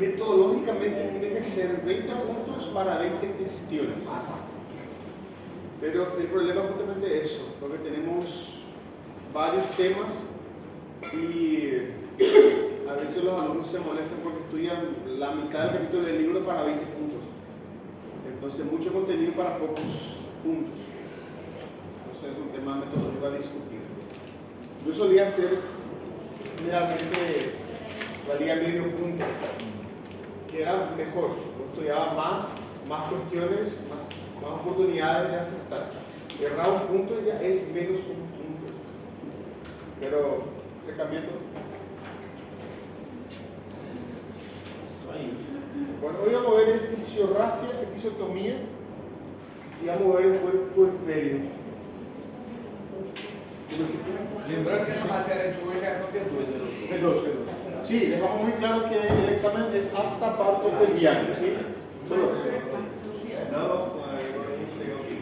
metodológicamente tiene que ser 20 puntos para 20 cuestiones. Pero el problema es justamente eso, porque tenemos varios temas y a veces los alumnos se molestan porque estudian la mitad del capítulo del libro para 20 puntos. Entonces, mucho contenido para pocos puntos. Entonces, es un tema metodológico a discutir. Yo solía hacer, generalmente, valía medio punto, que era mejor. Yo estudiaba más cuestiones, más oportunidades de acertar. Errar un punto ya es menos un punto. Pero se cambió todo. Bueno, hoy vamos a ver episiografía, episiotomía y vamos a ver después puerperio. Lembrando que essa matéria de hoje é no P2. Sí, dejamos muy claro que el examen es hasta parto pelviano, ¿sí? Solo eso. No, agora a gente pegou o que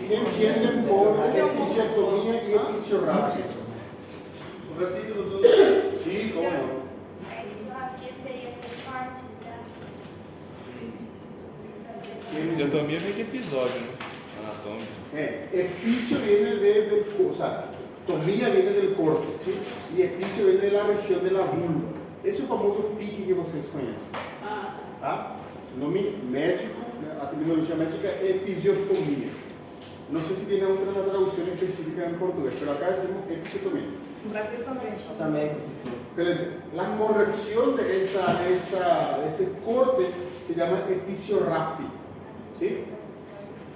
¿Qué entienden por episiotomía y episiografía? Un ratito, doctor. Sí, cómo no. Fisiotomia vem de episódio, né? Anatômico. Epicio viene o sea, tomía viene del corte, ¿sí? Y epicio viene de la región de la vulva. Ese es el famoso pique que vocês conhecem. Tá? O nome médico, a terminologia médica é episiotomia. No sé si tiene otra traducción específica en portugués, pero acá decimos episiotomía. En Brasil también. Também, professor. La corrección de ese corte se llama episiografía. ¿Sí?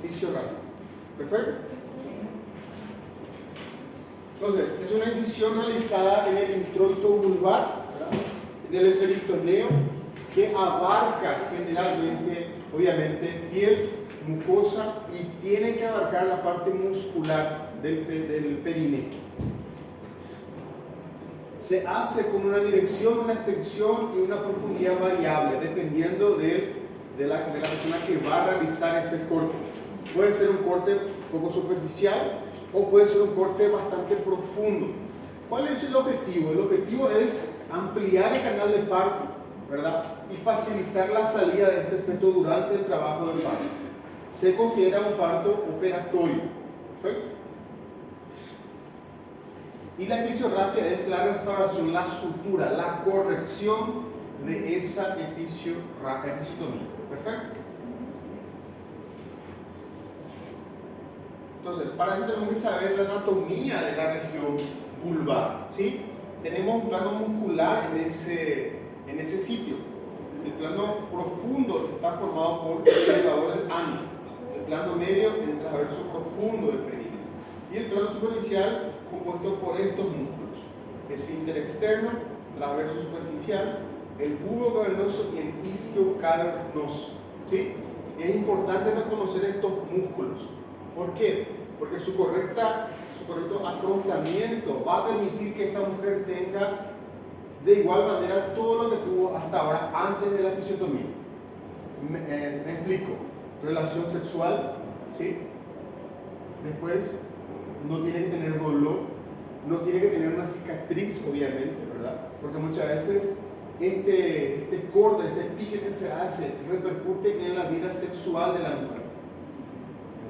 Episiografía. ¿Perfecto? Entonces, es una incisión realizada en el introito vulvar, ¿verdad? En el peritoneo, que abarca generalmente, obviamente, piel, mucosa y tiene que abarcar la parte muscular del perineo. Se hace con una dirección, una extensión y una profundidad variable, dependiendo de la persona que va a realizar ese corte. Puede ser un corte un poco superficial o puede ser un corte bastante profundo. ¿Cuál es el objetivo? El objetivo es ampliar el canal de parto, ¿verdad? Y facilitar la salida de este feto durante el trabajo del parto. Se considera un parto operatorio. ¿Perfecto? Y la episiografía es la restauración, la sutura, la corrección de esa episiotomía. ¿Perfecto? Entonces, para eso tenemos que saber la anatomía de la región vulvar, ¿sí? Tenemos un plano muscular en ese sitio. El plano profundo está formado por el elevador del ano. El plano medio, el transverso profundo del perineo. Y el plano superficial, compuesto por estos músculos: esfínter externo, transverso superficial, el bulbo cavernoso y el isquio cavernoso. ¿Sí? Es importante reconocer estos músculos. ¿Por qué? Porque su correcto afrontamiento va a permitir que esta mujer tenga de igual manera todo lo que tuvo hasta ahora antes de la episiotomía. Me explico. Relación sexual, ¿sí? Después no tiene que tener dolor, no tiene que tener una cicatriz, obviamente, ¿verdad? Porque muchas veces este corte, este pique que se hace repercute en la vida sexual de la mujer.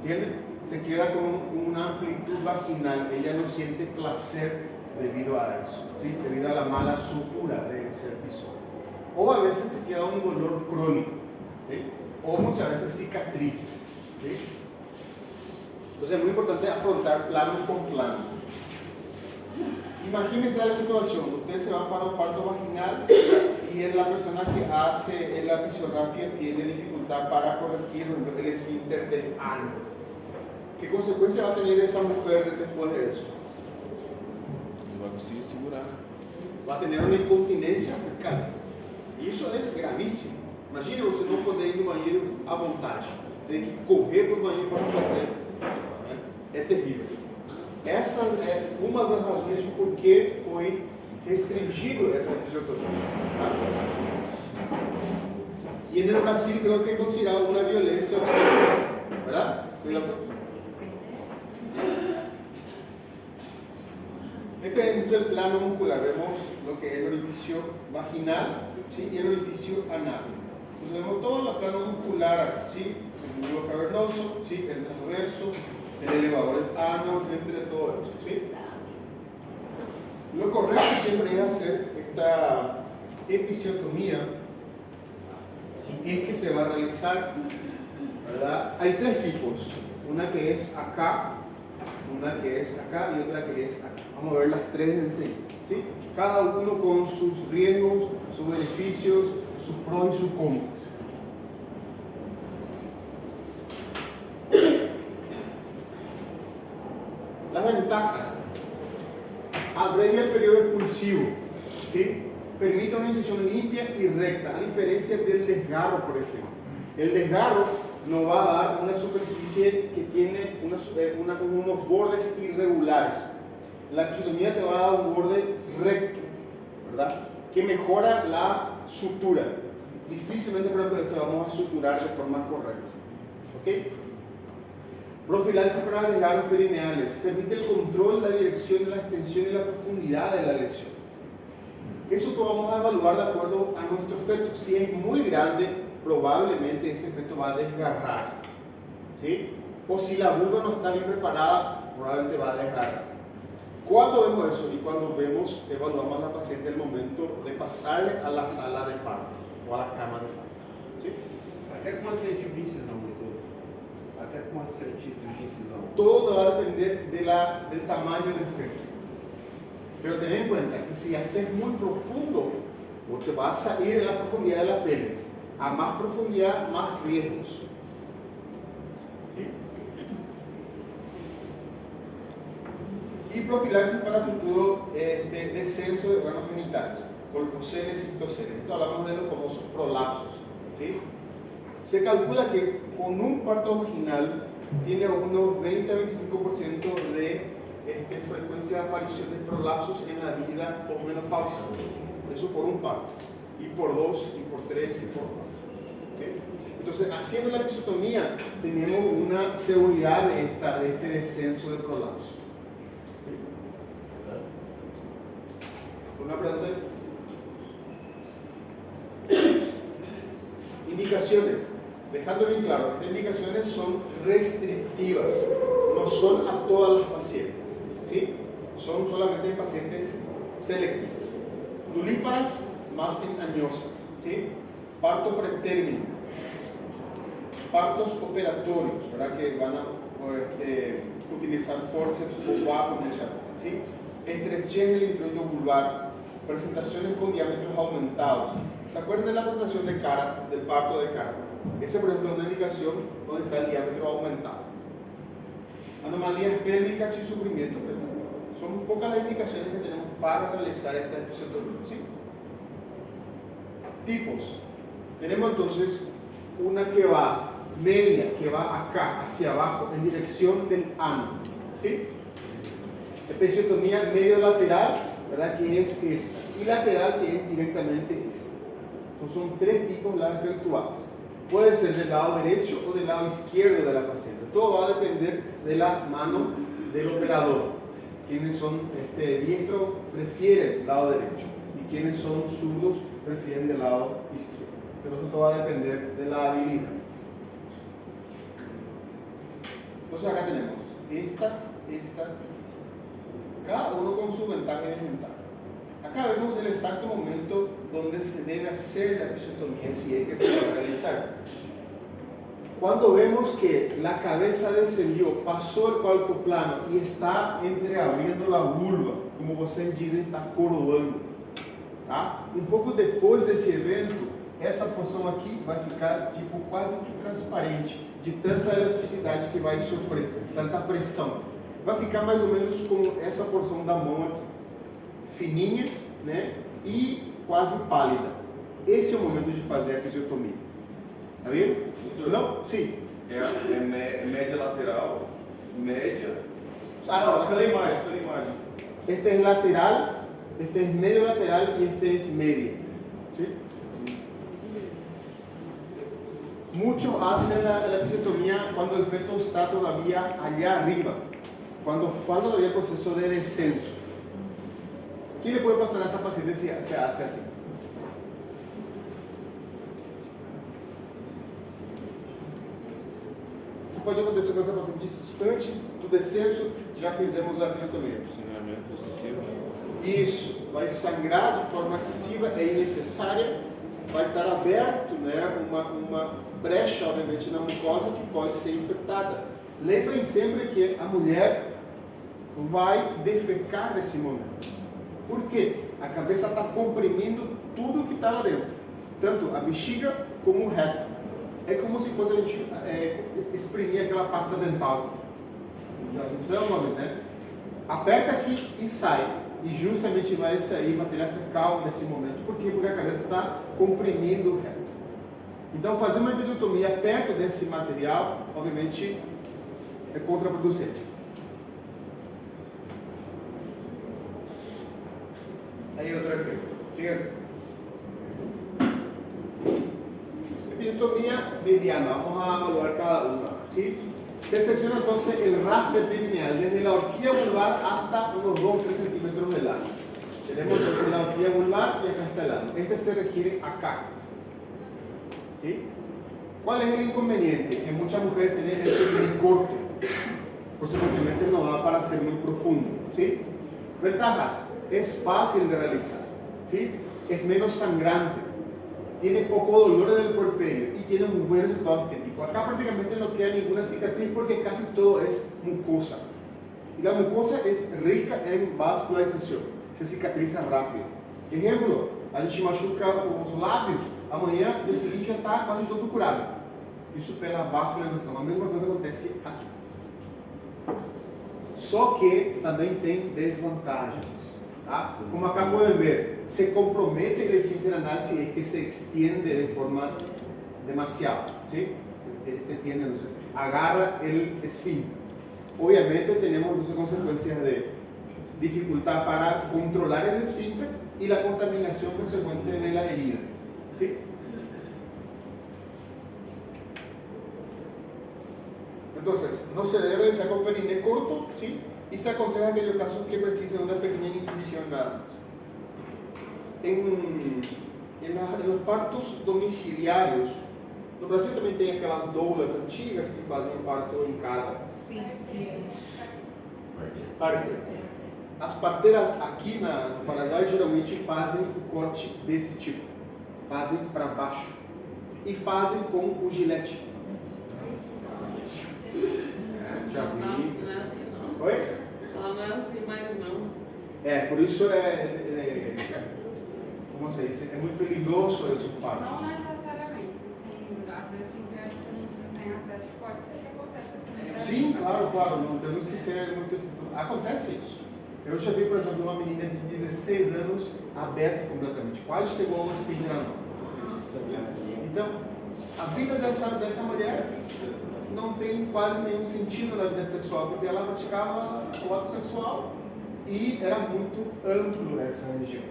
¿Entienden? Se queda con una amplitud vaginal, ella no siente placer debido a eso, ¿sí? Debido a la mala sutura de ese episodio. O a veces se queda un dolor crónico, ¿sí? O muchas veces cicatrices, ¿sí? Entonces es muy importante afrontar plano con plano. Imagínense la situación: ustedes se van para un parto vaginal y la persona que hace la episografía tiene dificultad para corregir el esfínter del ano. ¿Qué consecuencia va a tener esa mujer después de eso? Não vai conseguir segurar. Va a tener una incontinencia fecal. Y eso es gravísimo. Imagina você não poder ir no banheiro à vontade. Tem que correr para o banheiro para fazer. É terrível. Essa é uma das razões de por que foi restringido essa episiotomia. Tá? Y en el Brasil creo que es considerado una violencia obstétrica, ¿verdad? Este es el plano muscular, vemos lo que es el orificio vaginal, ¿sí? Y el orificio anal. Entonces vemos todo el plano muscular acá, ¿sí? El músculo cavernoso, ¿sí? El transverso, el elevador ano, entre todo eso, ¿sí? Lo correcto siempre es hacer esta episiotomía, si es que se va a realizar, ¿verdad? Hay tres tipos, una que es acá, una que es acá y otra que es acá. Vamos a ver las tres en sí, ¿sí? Cada uno con sus riesgos, sus beneficios, sus pros y sus contras. Las ventajas: abrevia el periodo expulsivo, ¿sí? Permite una incisión limpia y recta, a diferencia del desgarro, por ejemplo. El desgarro nos va a dar una superficie que tiene unos bordes irregulares. La episiotomía te va a dar un borde recto, ¿verdad? Que mejora la sutura. Difícilmente, por ejemplo, esto vamos a suturar de forma correcta. ¿Ok? Profilaxis para desgarros perineales. Permite el control, la dirección, la extensión y la profundidad de la lesión. Eso lo vamos a evaluar de acuerdo a nuestro efecto. Si es muy grande, probablemente ese efecto va a desgarrar, ¿sí? O si la vulva no está bien preparada, probablemente va a desgarrar. ¿Cuándo vemos eso? Y cuando evaluamos a la paciente el momento de pasarle a la sala de parto o a la cama de parto, ¿sí? Até quanto centímetro de incisão, doutor? Até quantos centímetros de incisão? Todo va a depender del tamaño del feto. Pero ten en cuenta que si haces muy profundo, o te vas a ir en la profundidad de la pelvis. A más profundidad, más riesgos. ¿Sí? Y profilaxis para futuro descenso de órganos genitales, colpoceles y toceles. Esto hablamos de los famosos prolapsos, ¿sí? Se calcula que con un parto vaginal tiene unos 20 a 25% de frecuencia de aparición de prolapsos en la vida por menopausia. Eso por un parto, y por dos, y por tres, y por cuatro. ¿Okay? Entonces, haciendo la episiotomía, tenemos una seguridad de este descenso de prolapso. ¿Sí? ¿Una pregunta? Indicaciones. Dejando bien claro, estas indicaciones son restrictivas, no son a todas las pacientes, ¿sí? Son solamente en pacientes selectivos. Nulíparas más engañosas, ¿sí? Parto pretérmino, partos operatorios, ¿verdad? Que van a utilizar forceps o vacuum muchas veces, ¿sí? Estrechez del introito vulvar, presentaciones con diámetros aumentados. ¿Se acuerdan de la presentación de cara, del parto de cara? Esa, por ejemplo, es una indicación donde está el diámetro aumentado. Anomalías pélvicas y sufrimiento fetal. Son pocas las indicaciones que tenemos para realizar esta episiotomía, ¿sí? Tipos. Tenemos entonces una que va media, que va acá, hacia abajo, en dirección del ano, ¿sí? Episiotomía medio lateral, ¿verdad? Que es esta. Y lateral, que es directamente esta. Entonces son tres tipos las efectuadas. Puede ser del lado derecho o del lado izquierdo de la paciente. Todo va a depender de la mano del operador. Quienes son diestros prefieren el lado derecho y quienes son zurdos prefieren del lado izquierdo. Pero eso todo va a depender de la habilidad. Entonces acá tenemos esta y esta. Cada uno con su ventaja y desventaja. Acá vemos el exacto momento donde se debe hacer la episiotomía, si es que se va a realizar. Cuando vemos que la cabeza descendió, pasó el cuarto plano y está entreabriendo la vulva, como vocês dizem, está coroando, tá? Um pouco depois desse evento, essa porção aqui vai ficar tipo quase que transparente, de tanta elasticidade que vai sofrer, tanta pressão. Vai ficar mais ou menos como essa porção da mão aqui, fininha, né? E quase pálida. Esse é o momento de fazer a episiotomia. Tá vendo? Não? Sim. É média lateral, média Não, pela imagem, pela imagem. Este es lateral, este es medio lateral y este es medio. ¿Sí? Muchos hacen la episiotomía cuando el feto está todavía allá arriba, cuando falta todavía el proceso de descenso. ¿Qué le puede pasar a essa paciente si se hace así? O que pode acontecer com essa paciente? Antes do descenso, já fizemos a episiotomia. Sangramento excessivo. Isso, vai sangrar de forma excessiva, é innecessária, vai estar aberto, né, uma brecha, obviamente, na mucosa que pode ser infectada. Lembrem sempre que a mulher vai defecar nesse momento. Por quê? A cabeça está comprimindo tudo que está lá dentro, tanto a bexiga como o reto. É como se fosse a gente exprimir aquela pasta dental. Já fizeram uma vez, né? Aperta aqui e sai. E justamente vai sair material fecal nesse momento. Por quê? Porque a cabeça está comprimindo o reto. Então, fazer uma episiotomia perto desse material, obviamente, é contraproducente. Aí outra pergunta. Fíjense. Episiotomía mediana. Vamos a evaluar cada una. ¿Sí? Se secciona entonces el rafter perineal desde la horquilla vulvar hasta unos 2-3 centímetros de lado. Tenemos entonces la horquilla vulvar y acá está el ano. Este se requiere acá. ¿Sí? ¿Cuál es el inconveniente? Que muchas mujeres tienen el pene corto. Consecuentemente no da para ser muy profundo. ¿Sí? Ventajas. Es fácil de realizar. ¿Sí? Es menos sangrante. Tiene poco dolor en el puerperio y tiene un buen resultado estético. Acá prácticamente no queda ninguna cicatriz porque casi todo es mucosa. Y la mucosa es rica en vascularización. Se cicatriza rápido. Ejemplo, a gente machuca os lábios, amanhã, dia seguinte, já está quase todo curado. Isso pela vascularização. A mesma coisa acontece aqui. Só que também tem desvantagens. ¿Ah? Como acá pueden ver, se compromete el esfínter anal si es que se extiende de forma demasiado, ¿sí? Se extiende, no sé, agarra el esfínter. Obviamente tenemos entonces consecuencias de dificultad para controlar el esfínter y la contaminación consecuente de la herida, ¿sí? Entonces, no se debe realizar con periné corto, ¿sí? Y se aconseja en aquellos casos que precisen una pequeña incisión nada más. En los partos domiciliarios, no Brasil também tem aquelas doulas antigas que fazem o parto em casa. Sim, sim. Parteira. As parteiras aqui no Paraguai geralmente fazem o corte desse tipo. Fazem para baixo. E fazem com o gilete. Já vi. Não é assim não. Oi? Ela não é assim, mas não. Por isso como se diz, é muito perigoso esse parto. Não necessariamente. Tem, às vezes, mulheres que a gente não tem acesso, pode ser que aconteça assim. Sim, claro, não temos que ser muito... Acontece isso. Eu já vi, por exemplo, uma menina de 16 anos aberta completamente, quase chegou ao esfíncter anal. Então, a vida dessa mulher não tem quase nenhum sentido na vida sexual, porque ela praticava o ato sexual e era muito amplo essa região,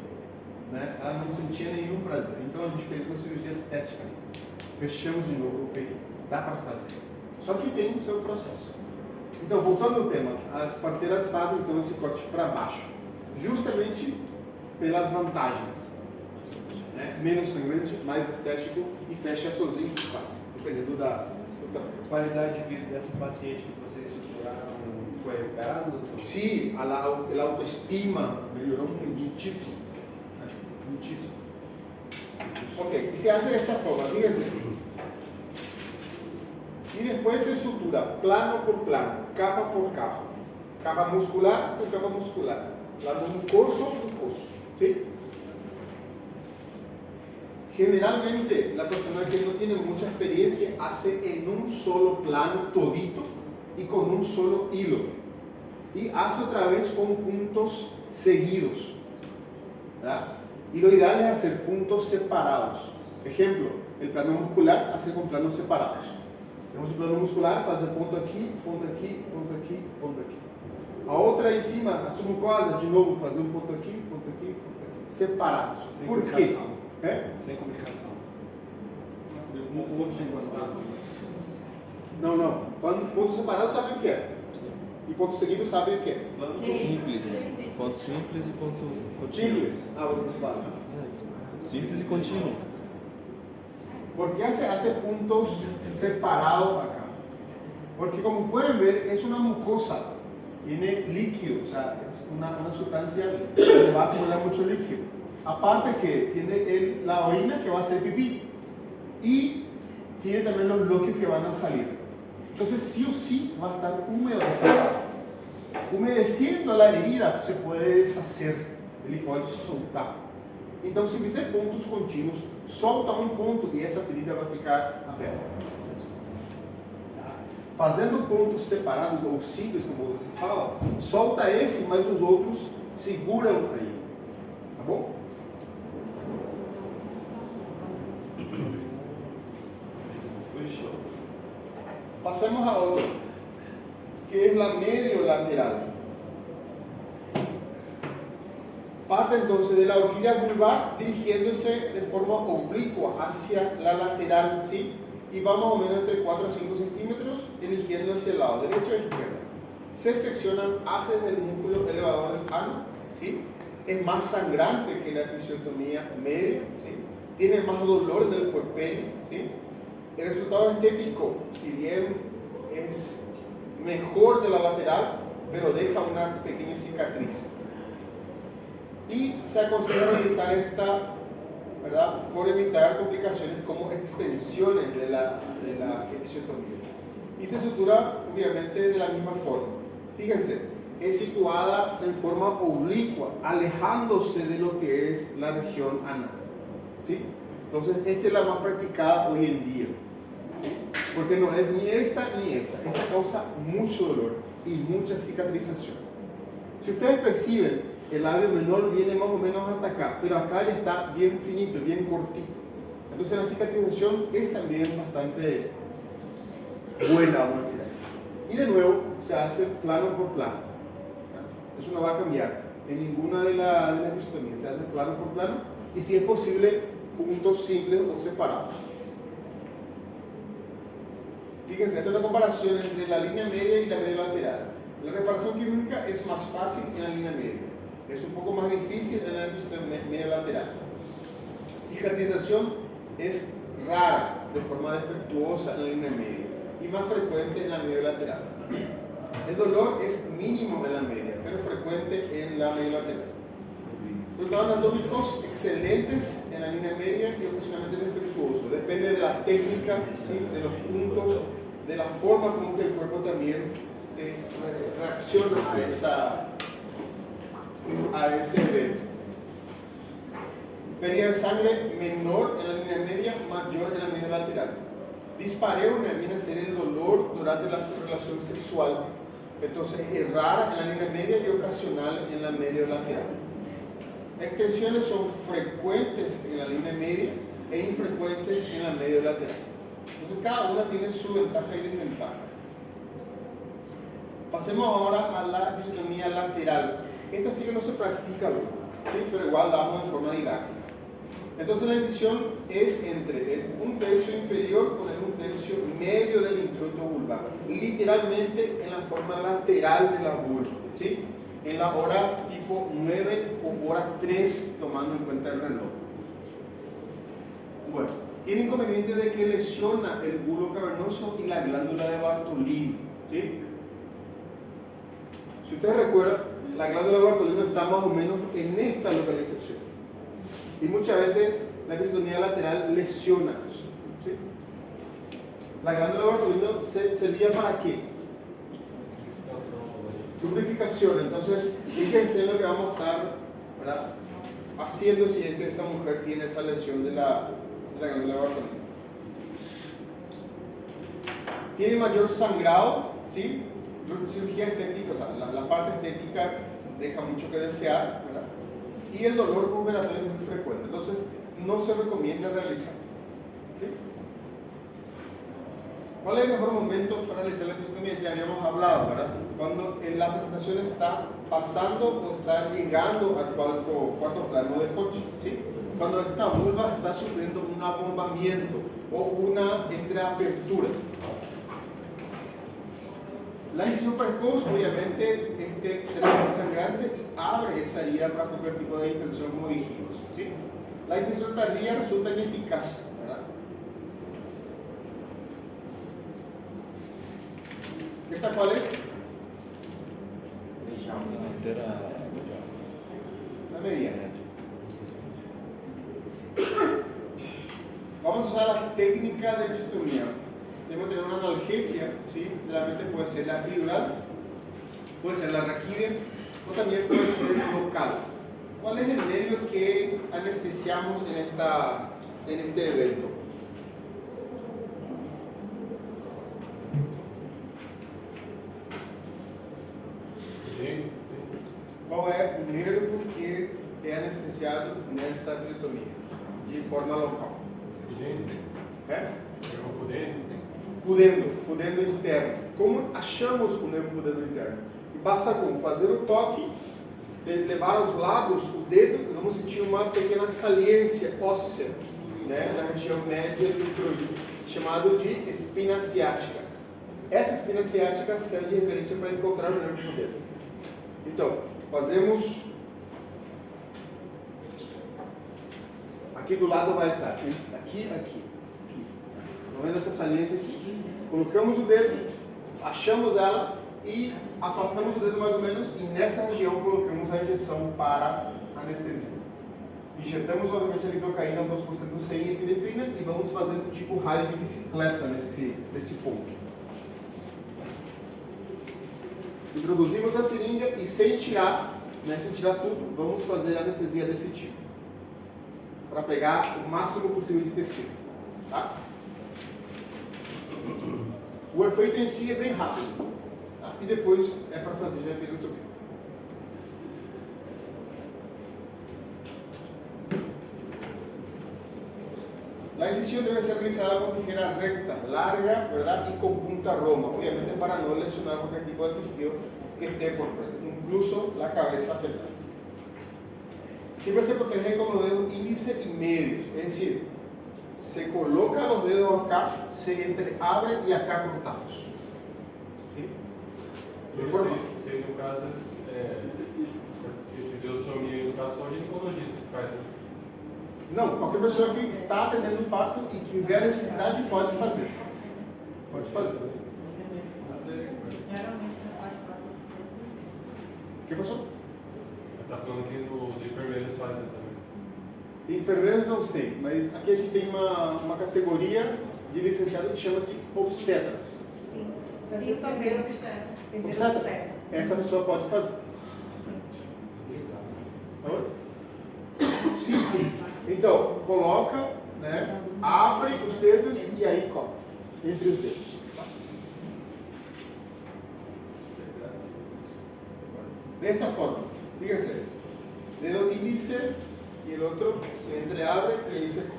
né? Ela não sentia nenhum prazer. Então a gente fez uma cirurgia estética, fechamos de novo o peito, dá para fazer. Só que tem o seu processo. Então, voltando ao tema, as parteiras fazem então esse corte para baixo, justamente pelas vantagens, né? Menos sangrante, mais estético e fecha sozinho que faz, dependendo da... A qualidade de vida dessa paciente que vocês estruturaram foi recuperada, doutor? Sí, a autoestima melhorou muchísimo. Muchísimo. Ok, y se hace de esta forma, fíjense. Y después se sutura plano por plano, capa por capa. Capa muscular por capa muscular. Plano mucoso, mucoso. ¿Sí? Generalmente la persona que no tiene mucha experiencia hace en un solo plano todito y con un solo hilo. Y hace otra vez con puntos seguidos, ¿verdad? Y lo ideal es hacer puntos separados. Ejemplo, el plano muscular hace con planos separados. Tenemos el plano muscular, hace punto aquí, punto aquí, punto aquí, punto aquí. A outra em cima, a submucosa, de novo, fazer um ponto aqui, ponto aqui, ponto aqui. Separados. Sem Por quê? comunicação. É? Sem comunicação. Um com o outro sem encostar. Não. Quando ponto separado, sabe o que é. E ponto seguido, sabe o que é. Simples. Ponto simples e ponto contínuo. Simples. Vocês falam. Simples y continuo. ¿Por qué hace puntos separados acá? Porque como pueden ver, es una mucosa, tiene líquido, o sea, es una sustancia que va a acumular mucho líquido. Aparte que tiene la orina que va a hacer pipí y tiene también los bloques que van a salir. Entonces sí o sí va a estar húmedo. Humedeciendo la herida se puede deshacer, ele pode soltar. Então, se fizer pontos contínuos, solta um ponto e essa ferida vai ficar aberta. Fazendo pontos separados ou simples, como você fala, solta esse, mas os outros seguram aí. Tá bom? Passemos a outra, que é a medio-lateral. Parte entonces de la horquilla vulvar dirigiéndose de forma oblicua hacia la lateral, ¿sí? Y va más o menos entre 4 a 5 centímetros, eligiendo hacia el lado derecho o izquierdo. Se seccionan haces del músculo elevador del ano, ¿sí? Es más sangrante que la episiotomía media, ¿sí? Tiene más dolor del puerperio, ¿sí? El resultado estético, si bien es mejor de la lateral, pero deja una pequeña cicatriz. Y se aconseja realizar esta, ¿verdad?, por evitar complicaciones como extensiones de la episiotomía. Y se sutura obviamente de la misma forma. Fíjense, es situada en forma oblicua, alejándose de lo que es la región anal, ¿sí? Entonces, esta es la más practicada hoy en día, ¿sí? Porque no es ni esta ni esta. Esta causa mucho dolor y mucha cicatrización. Si ustedes perciben, el labio menor viene más o menos hasta acá, pero acá ya está bien finito, bien cortito. Entonces la cicatrización es también bastante buena, vamos a decir así. Y de nuevo se hace plano por plano. Eso no va a cambiar en ninguna de las episiotomías. Se hace plano por plano y si es posible puntos simples o separados. Fíjense, esta es la comparación entre la línea media y la media lateral. La reparación quirúrgica es más fácil en la línea media. Es un poco más difícil en la media lateral. Cicatrización es rara, de forma defectuosa en la línea media y más frecuente en la media lateral. El dolor es mínimo en la media, pero frecuente en la media lateral. Resultados anatómicos excelentes en la línea media y ocasionalmente defectuosos. Depende de las técnicas, ¿sí?, de los puntos, de la forma como que el cuerpo también reacciona a ese evento. Pérdida de sangre menor en la línea media, mayor en la media lateral. Dispareo viene a ser el dolor durante la relación sexual. Entonces es rara en la línea media y ocasional en la media lateral. Extensiones son frecuentes en la línea media e infrecuentes en la media lateral. Entonces cada una tiene su ventaja y desventaja. Pasemos ahora a la episiotomía lateral. Esta sí que no se practica, ¿sí?, pero igual damos en forma didáctica. Entonces la incisión es entre el 1/3 inferior con el 1/3 medio del introito vulvar, literalmente en la forma lateral de la vulva, ¿sí?, en la hora tipo 9 o hora 3, tomando en cuenta el reloj. Bueno, tiene inconveniente de que lesiona el bulbo cavernoso y la glándula de Bartolini, ¿sí? Si ustedes recuerdan, la glándula de Bartolini está más o menos en esta localización. Y muchas veces la episiotomía lateral lesiona eso, ¿sí? La glándula de Bartolini servía para qué? Lubrificación. Entonces, fíjense en lo que vamos a estar, ¿verdad?, haciendo si es que esa mujer tiene esa lesión de la glándula de Bartolini. Tiene mayor sangrado, ¿sí? Cirugía estética, o sea, la parte estética deja mucho que desear, ¿verdad? Y el dolor postoperatorio es muy frecuente, entonces no se recomienda realizar, ¿sí? ¿Cuál es el mejor momento para realizar la episiotomía? Ya habíamos hablado, ¿verdad? Cuando la presentación está pasando o está llegando al cuarto plano del coche, ¿sí? Cuando esta vulva está sufriendo un abombamiento o una entreapertura. La incisión precoz, obviamente, será más sangrante y abre esa herida para cualquier tipo de infección, como dijimos, ¿sí? La incisión tardía resulta ineficaz, ¿verdad? ¿Esta cuál es? La mediana. Vamos a usar la técnica de episiotomía. Tenemos que tener una analgesia, ¿sí? Generalmente puede ser la epidural, puede ser la raquídea o también puede ser local. ¿Cuál es el medio que anestesiamos en este evento? Qual é o nervo que é anestesiado nessa episiotomia de forma local? É? Pudendo interno. Como achamos o nervo pudendo interno? E basta como fazer o toque, levar aos lados o dedo, e vamos sentir uma pequena saliência óssea, né, na região média do troide, chamado de espina ciática. Essa espina ciática serve de referência para encontrar o nervo do dedo. Então, fazemos. Aqui do lado vai estar. Aqui. Estão vendo essa saliência aqui? Colocamos o dedo, achamos ela e afastamos o dedo mais ou menos. E nessa região colocamos a injeção para anestesia. Injetamos, obviamente, a lidocaína 2% sem epinefrina e vamos fazendo tipo raio de bicicleta nesse ponto. Introduzimos a seringa e sem tirar tudo, vamos fazer a anestesia desse tipo, para pegar o máximo possível de tecido, tá? O efeito em si é bem rápido, tá? E depois é para fazer já a episiotomia. La incisión debe ser realizada con tijera recta, larga, ¿verdad? Y con punta roma, obviamente para no lesionar cualquier tipo de tejido que esté por fuera, incluso la cabeza fetal. Siempre se protege con los dedos índice y medios, es decir, se coloca los dedos acá, se entreabre y acá cortamos. ¿Sí? Se no caso, episiotomia no caso, só o ginecologista que faz. Não, qualquer pessoa que está atendendo o parto e que tiver necessidade pode fazer. Pode fazer. Geralmente você faz para você. O que passou? Está falando que os enfermeiros fazem também. Enfermeiros não sei, mas aqui a gente tem uma categoria de licenciado que chama-se obstetras. Sim, enfermeiro obstetra. Essa pessoa pode fazer. Sim. Sim. Então, coloca, né, abre os dedos e aí corta entre os dedos. De esta forma, fíjense, dedo índice y el otro se entreabre y ahí se corta.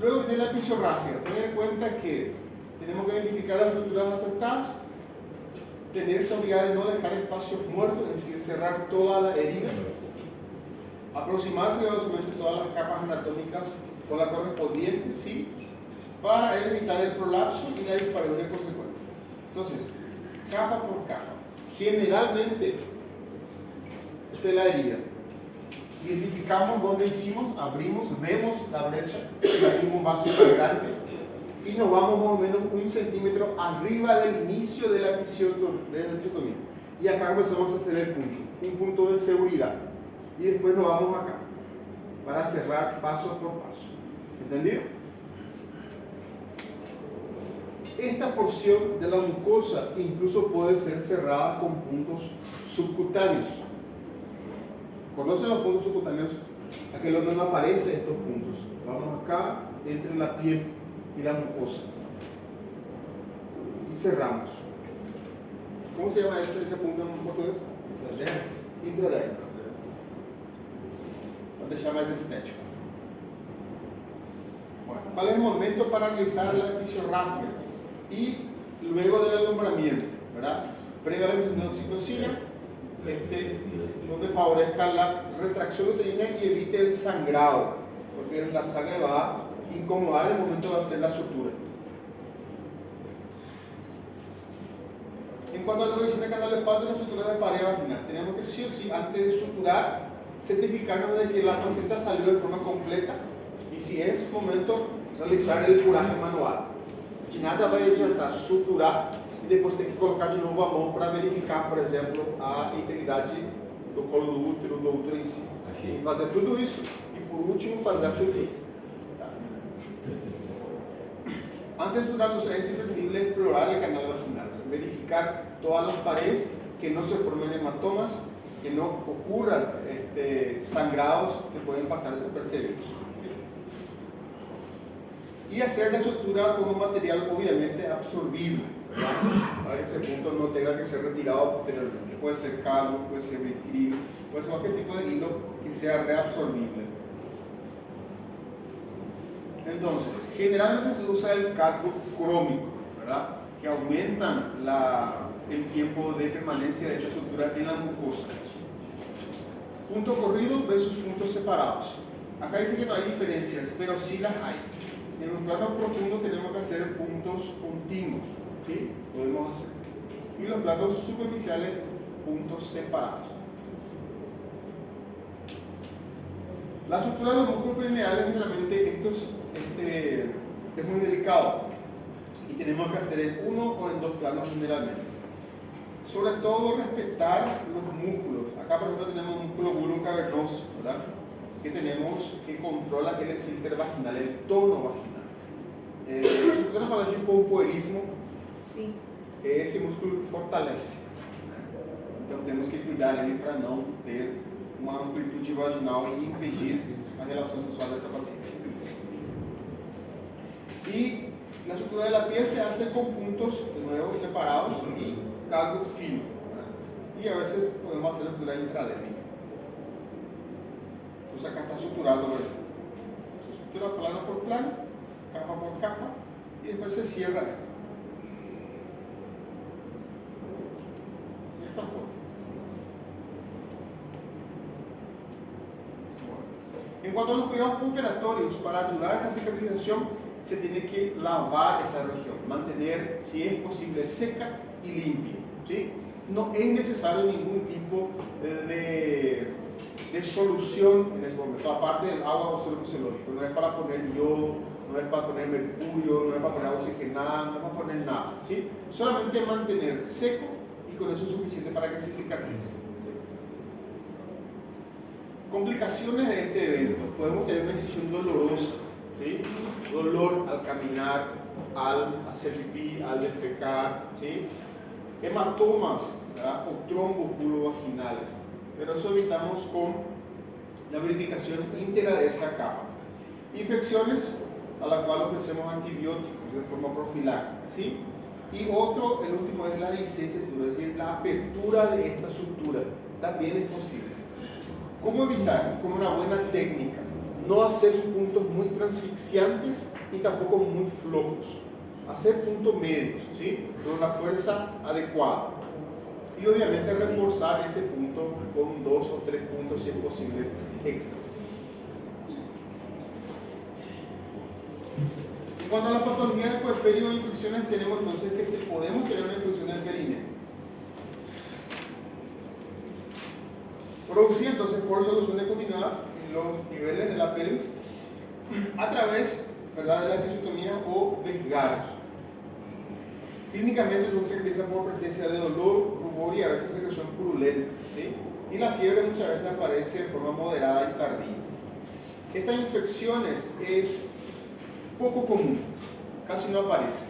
Luego viene la fisiografía. Tengan en cuenta que tenemos que identificar las estructuras afectadas, tenerse obligado de no dejar espacios muertos, es decir, cerrar toda la herida, aproximar cuidadosamente todas las capas anatómicas con la correspondiente, ¿sí? Para evitar el prolapso y la dispareunia consecuente. Entonces, capa por capa. Generalmente, esta es la herida. Identificamos dónde hicimos, abrimos, vemos la brecha, hay un vaso sangrante y nos vamos más o menos 1 centímetro arriba del inicio de la episiotomía. Y acá comenzamos a hacer el punto, un punto de seguridad. Y después nos vamos acá para cerrar paso por paso. ¿Entendido? Esta porción de la mucosa incluso puede ser cerrada con puntos subcutáneos. ¿Conocen los puntos subcutáneos? Aquel donde no aparecen estos puntos. Vamos acá, entre la piel y la mucosa. Y cerramos. ¿Cómo se llama ese punto en portugués? Intradermo. Para deixar mais estético. Bueno. ¿Cuál es el momento para realizar la fisiorrafia? Y luego del alumbramiento, ¿verdad? Previa a la emisión de oxitocina, donde favorezca la retracción uterina y evite el sangrado, porque la sangre va a incomodar en el momento de hacer la sutura. En cuanto a la revisión de canal de espanto y la sutura de pared vaginal, tenemos que sí o sí, antes de suturar, certificarnos de que la placenta salió de forma completa y si es momento, realizar el curaje manual. De nada vai adiantar suturar e depois ter que colocar de novo a mão para verificar, por exemplo, a integridade do colo do útero em si. Fazer tudo isso e, por último, fazer a sutura. Tá? Antes de suturar, es imprescindible explorar el canal vaginal, verificar todas las paredes, que no se formen hematomas, que no ocurran sangrados que pueden pasar desapercibidos. Y hacer la sutura con un material obviamente absorbible, ¿verdad? Para que ese punto no tenga que ser retirado posteriormente. Puede ser caldo, puede ser vicryl, puede ser cualquier tipo de hilo que sea reabsorbible. Entonces, generalmente se usa el cálculo crómico, ¿verdad? Que aumentan el tiempo de permanencia de esta sutura en la mucosa. Punto corrido versus puntos separados. Acá dice que no hay diferencias, pero sí las hay. En los planos profundos tenemos que hacer puntos continuos, ¿sí? Podemos hacer. Y los planos superficiales, puntos separados. La sutura de los músculos perineales, generalmente, es muy delicado. Y tenemos que hacer en uno o en dos planos generalmente. Sobre todo, respetar los músculos. Acá, por ejemplo, tenemos un músculo bulbo cavernoso, ¿verdad? Que controla el esfínter vaginal, el tono vaginal. Nosotros estamos hablando de pompoarismo, esse músculo que fortalece. Então temos que cuidar ele para não ter uma amplitude vaginal e impedir a relação sexual dessa paciente. Y la sutura de la piel se hace con puntos de nuevo separados y caldo fino, ¿verdad? Y a veces podemos hacer sutura intradérmica. Entonces acá está suturado, ¿verdad? Se sutura plano por plano, capa por capa, y después se cierra esto. De esta forma. Bueno. En cuanto a los cuidados pooperatorios, para ayudar a esta cicatrización, se tiene que lavar esa región, mantener, si es posible, seca y limpia, ¿sí? No es necesario ningún tipo de solución en ese momento, aparte del agua o suelo fisiológico. No es para poner yodo, no es para poner mercurio, no es para poner agua oxigenada, no es para poner nada, ¿sí? Solamente mantener seco y con eso es suficiente para que se cicatrice. Complicaciones de este evento. Podemos tener una incisión dolorosa, ¿sí? Dolor al caminar, al hacer pipí, al defecar, ¿sí? Hematomas, ¿verdad? O trombos vulvovaginales, pero eso evitamos con la verificación íntegra de esa capa. Infecciones a la cual ofrecemos antibióticos de forma profiláctica, ¿sí? Y otro, el último, es la disección, es decir, la apertura de esta sutura también es posible. ¿Cómo evitar? Con una buena técnica. No hacer puntos muy transfixiantes y tampoco muy flojos. Hacer puntos medios, ¿sí? Con una fuerza adecuada. Y obviamente reforzar ese punto con 2 o 3 puntos, si es posible, extras. En cuanto a la patología del puerperio de infecciones, tenemos entonces que podemos tener una infección del perineo. Producida entonces por solución de continuidad en los niveles de la pelvis a través, ¿verdad?, de la episiotomía o desgarros. Clínicamente no se caracteriza por presencia de dolor, rubor y a veces secreción purulenta, ¿sí? Y la fiebre muchas veces aparece de forma moderada y tardía. Estas infecciones es poco común, casi no aparece.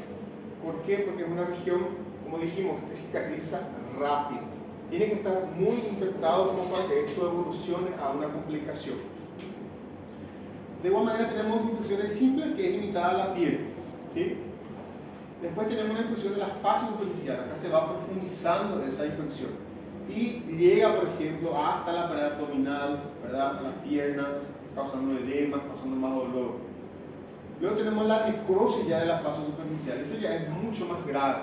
¿Por qué? Porque es una región, como dijimos, que cicatriza rápido. Tiene que estar muy infectado como para que esto evolucione a una complicación. De igual manera tenemos infecciones simples que es limitada a la piel, ¿sí? Después tenemos una infección de la fase superficial. Acá se va profundizando esa infección y llega, por ejemplo, hasta la pared abdominal, ¿verdad?, a las piernas, causando edemas, causando más dolor. Luego tenemos la necrosis ya de la fase superficial. Esto ya es mucho más grave.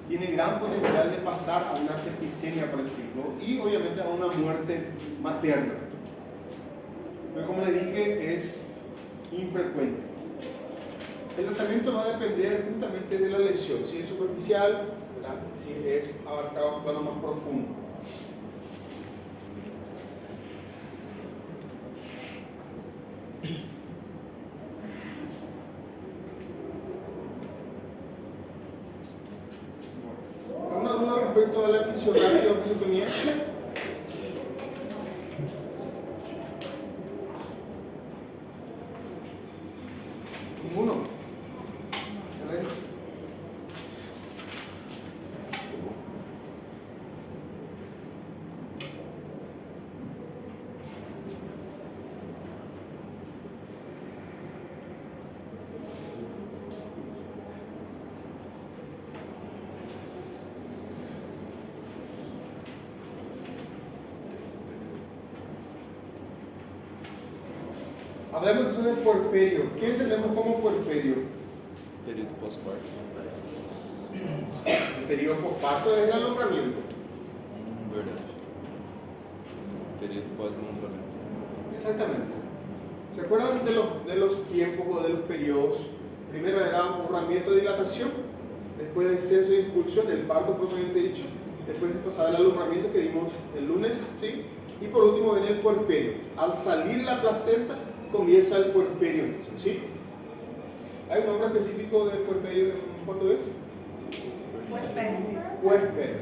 Tiene gran potencial de pasar a una septicemia, por ejemplo, y obviamente a una muerte materna. Pero como les dije, es infrecuente. El tratamiento va a depender justamente de la lesión, si es superficial, ¿verdad? Si es abarcado un plano más profundo. ¿Alguna duda respecto a la episiotomía o episiotomía? Ninguno. Excelente. Hablemos entonces del puerperio. ¿Qué entendemos como puerperio? Período pós-parto. El periodo posparto es el alumbramiento. Verdade. Período pós-alongamento. Exactamente. ¿Se acuerdan de los tiempos o de los periodos? Primero era alumbramiento de dilatación, después descenso y expulsión, el parto propiamente dicho, después pasaba el alumbramiento que dimos el lunes, ¿sí? Y por último viene el puerperio. Al salir la placenta comienza el puerperio, ¿sí? ¿Hay un nombre específico del puerperio en portugués? Puerperio.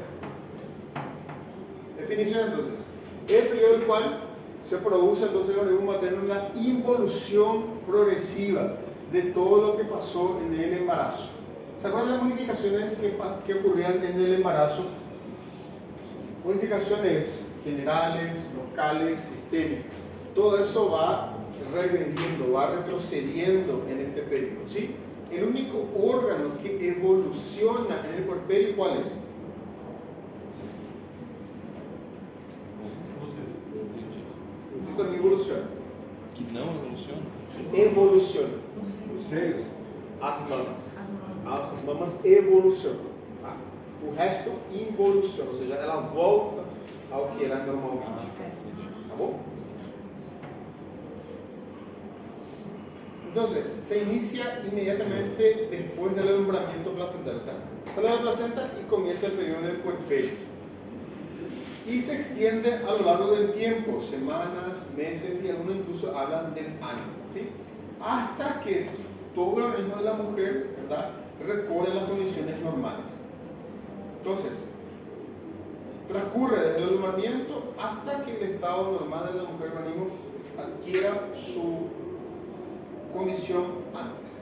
Definición entonces. El periodo en el cual se produce entonces el organismo materno una involución progresiva de todo lo que pasó en el embarazo. ¿Se acuerdan de las modificaciones que ocurrían en el embarazo? Modificaciones generales, locales, sistémicas. Todo eso va regrediendo, va retrocediendo en este periodo, ¿sí? El único órgano que evoluciona en el puerperio, ¿cuál es? Tú también evoluciona. Que não evoluciona? Evoluciona. Os seios. As mamas. As mamas evolucionam. Tá? O resto involuciona, ou seja, ela volta ao que era normalmente. Tá bom? Entonces, se inicia inmediatamente después del alumbramiento placentario. O sea, sale la placenta y comienza el periodo del puerperio. Y se extiende a lo largo del tiempo, semanas, meses y algunos incluso hablan del año. ¿Sí? Hasta que todo el organismo de la mujer, ¿verdad?, recorre las condiciones normales. Entonces, transcurre desde el alumbramiento hasta que el estado normal de la mujer organismo adquiera su condición antes.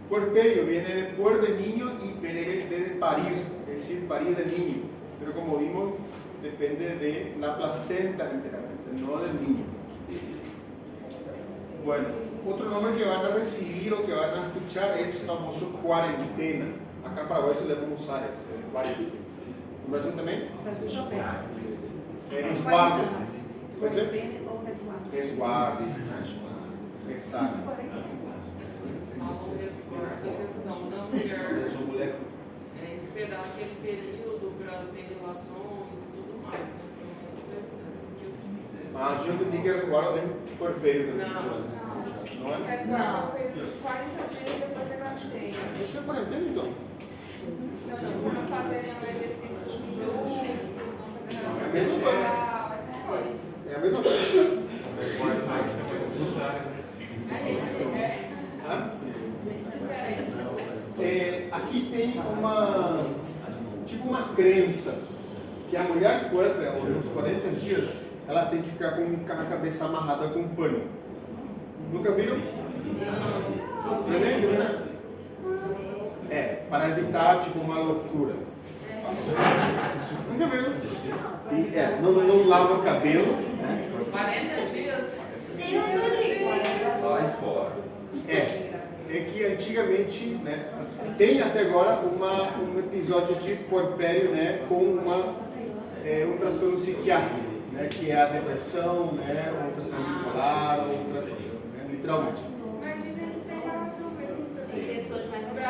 Puerperio viene de puer de niño y perere de parir, es decir, parir de niño. Pero como vimos, depende de la placenta enteramente, no del niño. Bueno, otro nombre que van a recibir o que van a escuchar es famoso cuarentena. Acá en Paraguay solemos usar ese, cuarentena. ¿En Brasil también? Resguardo. ¿Puede ser? Resguardo. Exacto. Algo resguarda a questão da mulher esperar aquele período para ter relações e tudo mais, né? Pelo menos foi assim que eu fiz. Ah, eu entendi que é resguardo de puerperio também. Não. Não é? Não. 40 dias depois da gravidez. Isso é quarentena então? Então, não fazerem um exercício de grupo, não É a fazer mesma relação coisa. sexual, essas coisas. É a mesma coisa. Hã? Aqui tem tipo uma crença que a mulher puerpera, aos 40 dias, ela tem que ficar com a cabeça amarrada com um pano. Nunca viram? Não lembro, né? É, para evitar tipo uma loucura. Nunca viram? E, não lava o cabelo. 40 dias? Sai fora. É que antigamente, né, tem até agora um episódio de puerpério, né, com um transtorno psiquiátrico, né, que é a depressão, né, um transtorno bipolar, outra, né, literalmente. Mas isso tem relação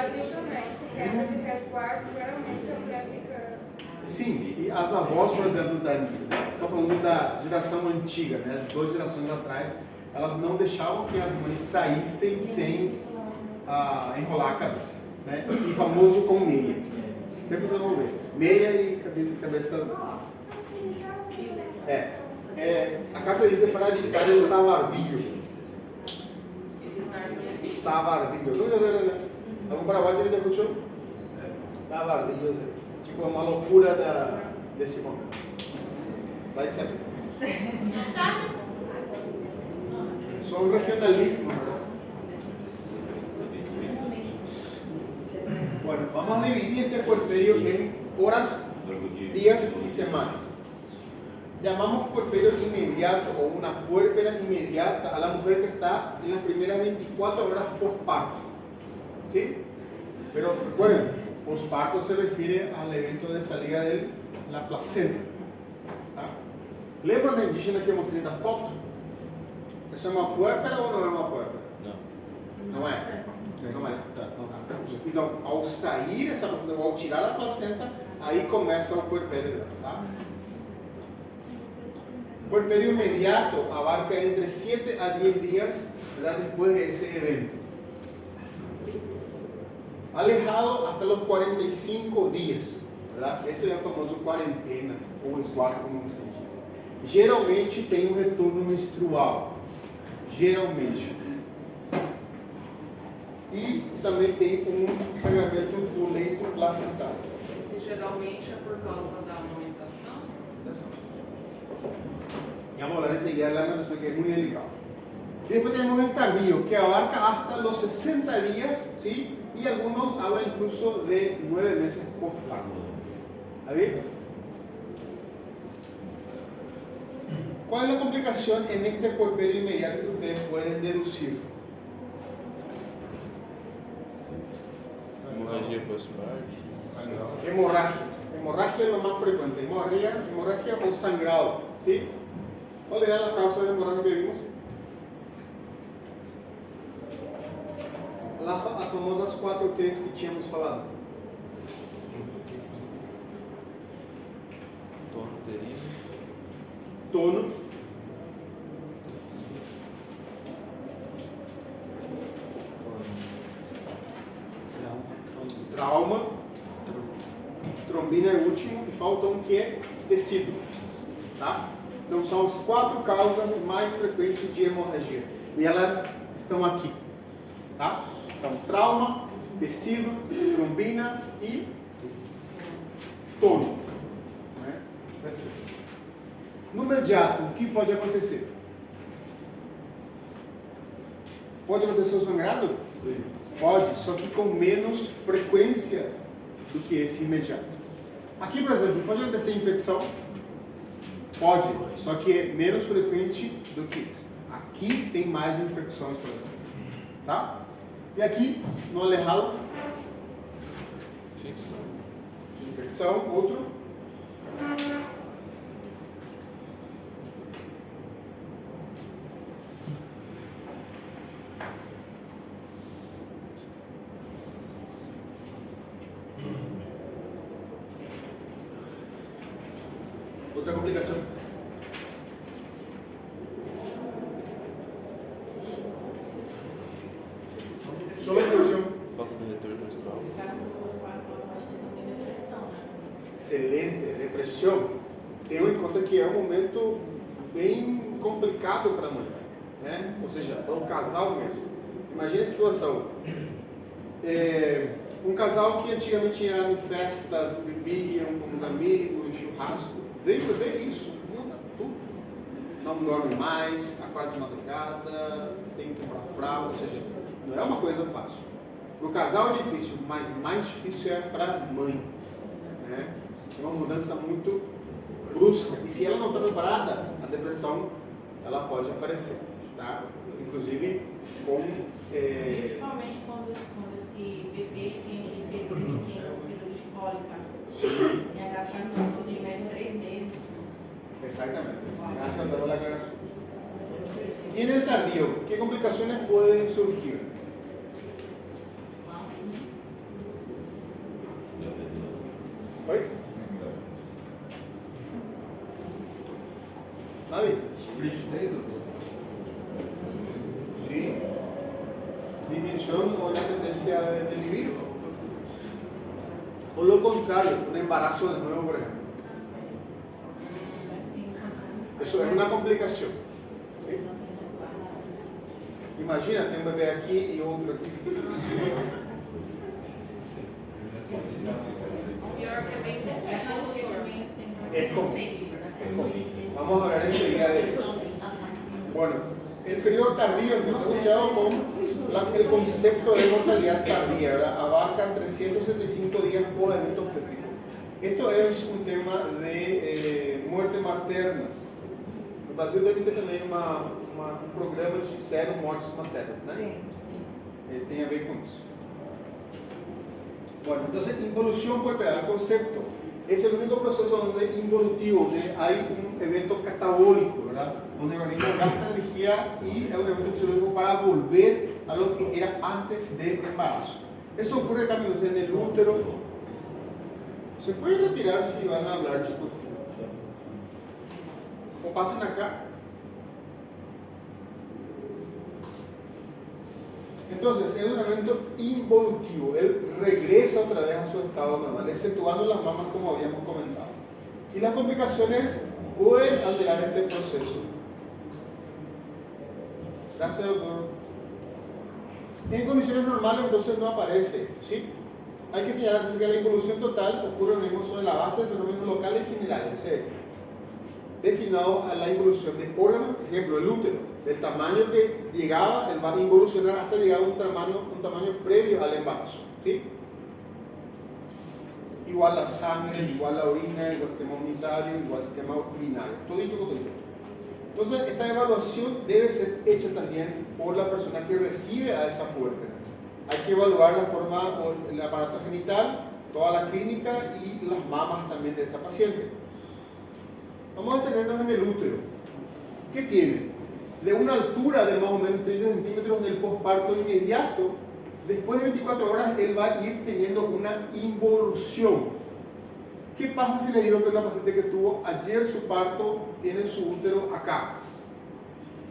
Brasil também. Quebra de resguardo, geralmente a mulher fica. Sim, e as avós, por exemplo, estou falando da geração antiga, né, 2 gerações atrás, elas não deixavam que as mães saíssem sem enrolar a cabeça, né? E famoso com meia. Sempre vocês vão ver. Meia e cabeça. A casa dice para evitar el tabardillo. Tabardillo. ¿Algún paraguayo que te escuchó? Tabardillo, tipo, uma loucura desse momento. Vai saber. Son regionalismos, ¿verdad? Bueno, vamos a dividir este puerperio en horas, días y semanas. Llamamos puerperio inmediato o una puérpera inmediata a la mujer que está en las primeras 24 horas postparto. ¿Sí? Pero recuerden, postparto se refiere al evento de salida de la placenta. Tá? Lembra da indígena que eu mostrei da foto? Essa é uma puérpera ou não é uma puérpera? Não. Não é? Não é. Tá. Então, ao sair essa placenta, ao tirar a placenta, aí começa o puerperio dela. Tá? Puerperio inmediato abarca entre 7 a 10 días, ¿verdad?, después de ese evento. Alejado hasta los 45 días, ¿verdad? Esse é o famoso quarentena ou resguardo, como você diz. Geralmente tem um retorno menstrual. Geralmente. E também tem um sangramento do leito placentário. Esse geralmente é por causa da amamentação? Ya vamos a hablar enseguida de la amamentación, que es muy delicado. Y después tenemos el tardío, que abarca hasta los 60 días, ¿sí? Y algunos hablan incluso de 9 meses postparto. ¿Está bien? ¿Cuál es la complicación en este puerperio inmediato que ustedes pueden deducir? Hemorragia pós-parto. Hemorragias. Hemorragia es lo más frecuente. Hemorragia o sangrado. ¿Sí? ¿Cuál era la causa de hemorragia que vimos? As famosas 4 T's que tínhamos falado. Tono uterino. Tono. Trauma. Trombina é o último. E falta um que é tecido. Tá? Então são as 4 causas mais frequentes de hemorragia. E elas estão aqui. Tá? Então, trauma, tecido, trombina e tono. Né? Perfeito. No imediato, o que pode acontecer? Pode acontecer o sangrado? Pode, só que com menos frequência do que esse imediato. Aqui, por exemplo, pode acontecer infecção? Pode, só que é menos frequente do que esse. Aqui tem mais infecções, por exemplo. Tá? E aqui, no alejado, infecção, outro. Outra complicação. Sobre a infecção. Falta de retorno menstrual. Excelente, depressão. Tenham em conta que é um momento bem complicado para a mulher, né? Ou seja, para um casal mesmo. Imagina a situação. Um casal que antigamente ia em festas, bebiam com os amigos, churrasco. Veio ver isso, muda tudo. Não dorme mais, acorda de madrugada, tem que comprar fralda, ou seja, não é uma coisa fácil. Para o casal é difícil, mas mais difícil é para a mãe, né? É uma mudança muito brusca. E se ela não está preparada, a depressão ela pode aparecer, tá? Inclusive com... Principalmente quando esse bebê tem aquele período de cólica. Sim. E a adaptação só tem média 3 meses. Exactamente. Gracias por la aclaración. Y en el tardío, ¿qué complicaciones pueden surgir? Nadie. Rigidez, doutor? Sí. Disminución o la tendencia del libido. O lo contrario, un embarazo de nuevo, por ejemplo. Eso es una complicación. ¿Sí? Imagina, tem um bebê aqui e outro aqui. Pior que é bem complicado, Es común. Es común. Vamos a hablar enseguida de eso. Bueno, el periodo tardío está asociado con el concepto de mortalidad tardía, ¿verdad? Abarca 375 días por eventos obstétricos. Esto es un tema de muertes maternas. No Brasil deve ter também um programa de 0 mortes maternas, né? Tem a ver com isso. Bueno, entonces involución por el concepto es el único proceso donde involutivo, donde hay un evento catabólico, ¿verdad? Donde el organismo gasta energía y es un evento fisiológico para volver a lo que era antes del embarazo. Eso ocurre también en el útero. ¿Se puede retirar si van a hablar, chicos? O pasen acá. Entonces, es un evento involutivo. Él regresa otra vez a su estado normal, exceptuando las mamas como habíamos comentado. Y las complicaciones pueden alterar este proceso. Gracias, doctor. En condiciones normales, entonces no aparece, ¿sí? Hay que señalar que la involución total ocurre mismo sobre la base de fenómenos locales generales, destinado a la involución de órganos, por ejemplo, el útero, del tamaño que llegaba, él va a involucionar hasta llegar a un tamaño previo al embarazo, ¿sí? Igual la sangre, igual la orina, igual el sistema unitario, igual el sistema urinario, todo. Entonces, esta evaluación debe ser hecha también por la persona que recibe a esa puérpera. Hay que evaluar la forma, el aparato genital, toda la clínica y las mamas también de esa paciente. Vamos a detenernos en el útero. ¿Qué tiene? De una altura de más o menos 30 centímetros en el posparto inmediato, después de 24 horas él va a ir teniendo una involución. ¿Qué pasa si le digo que una paciente que tuvo ayer su parto tiene su útero acá?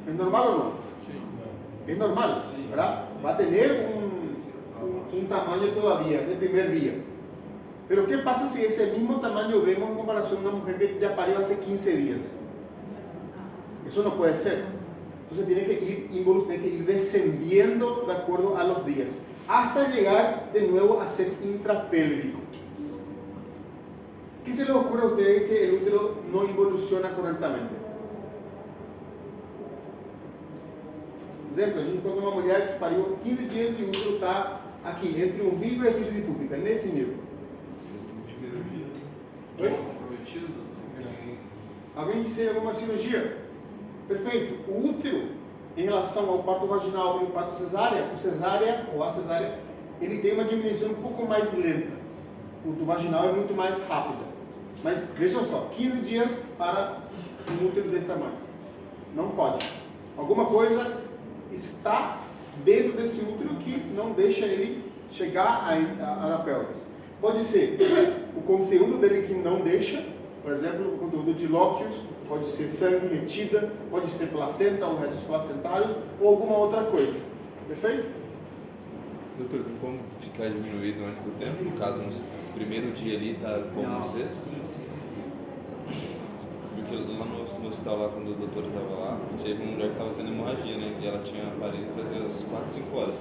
¿Es normal o no? Sí. Es normal, ¿verdad? Va a tener un tamaño todavía del primer día. Pero ¿qué pasa si ese mismo tamaño vemos en comparación a una mujer que ya parió hace 15 días? Eso no puede ser. Entonces tiene que ir descendiendo de acuerdo a los días, hasta llegar de nuevo a ser intrapélvico. ¿Qué se les ocurre a ustedes que el útero no involuciona correctamente? Por exemplo, a gente encontra uma mulher que pariu 15 dias e o útero está aqui, entre o umbigo e a síntese pública, nesse nível. Oi? Alguém disse alguma cirurgia? Perfeito. O útero, em relação ao parto vaginal e ao parto cesárea, a cesárea, ele tem uma diminuição um pouco mais lenta. O do vaginal é muito mais rápida. Mas vejam só, 15 dias para um útero desse tamanho. Não pode. Alguma coisa está dentro desse útero que não deixa ele chegar à pelvis. Pode ser o conteúdo dele que não deixa, por exemplo, o conteúdo de lóquios, pode ser sangue retida, pode ser placenta ou restos placentários ou alguma outra coisa. Perfeito? Doutor, tem como ficar diminuído antes do tempo? No caso, no primeiro dia ali está como no sexto? Porque lá no hospital, lá, quando o doutor estava lá, teve uma mulher que estava tendo hemorragia, né? E ela tinha parido fazia umas 4, 5 horas.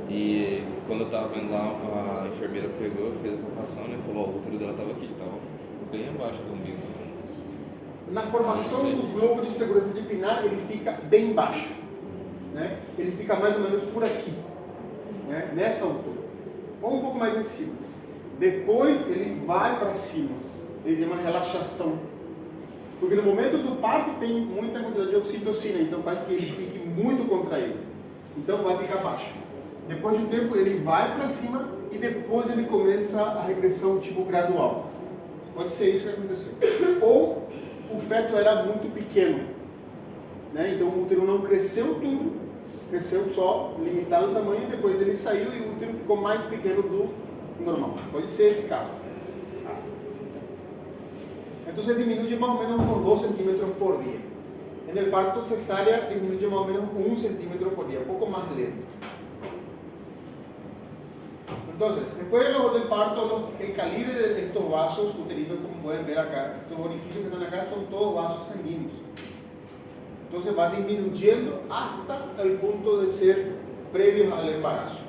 E quando eu estava vendo lá, a enfermeira pegou, fez a palpação, né? Falou, o útero dela estava aqui, estava bem abaixo do umbigo. Na formação do globo de segurança de Pinard, ele fica bem baixo, né? Ele fica mais ou menos por aqui, né? Nessa altura, ou um pouco mais em cima. Depois ele vai para cima, ele tem uma relaxação, porque no momento do parto tem muita quantidade de oxitocina, então faz que ele fique muito contraído, então vai ficar baixo. Depois de um tempo ele vai para cima e depois ele começa a regressão tipo gradual. Pode ser isso que aconteceu. Ou o feto era muito pequeno, né? Então o útero não cresceu tudo, cresceu só limitado o tamanho, depois ele saiu e o útero ficou mais pequeno do normal. Pode ser esse caso. Tá? Então você diminui mais ou menos uns 2 centímetros por dia. En el parto cesárea disminuye más o menos 1 centímetro por día, un poco más lento. Entonces, después del parto, el calibre de estos vasos uterinos, como pueden ver acá, estos orificios que están acá son todos vasos sanguíneos. Entonces va disminuyendo hasta el punto de ser previos al embarazo.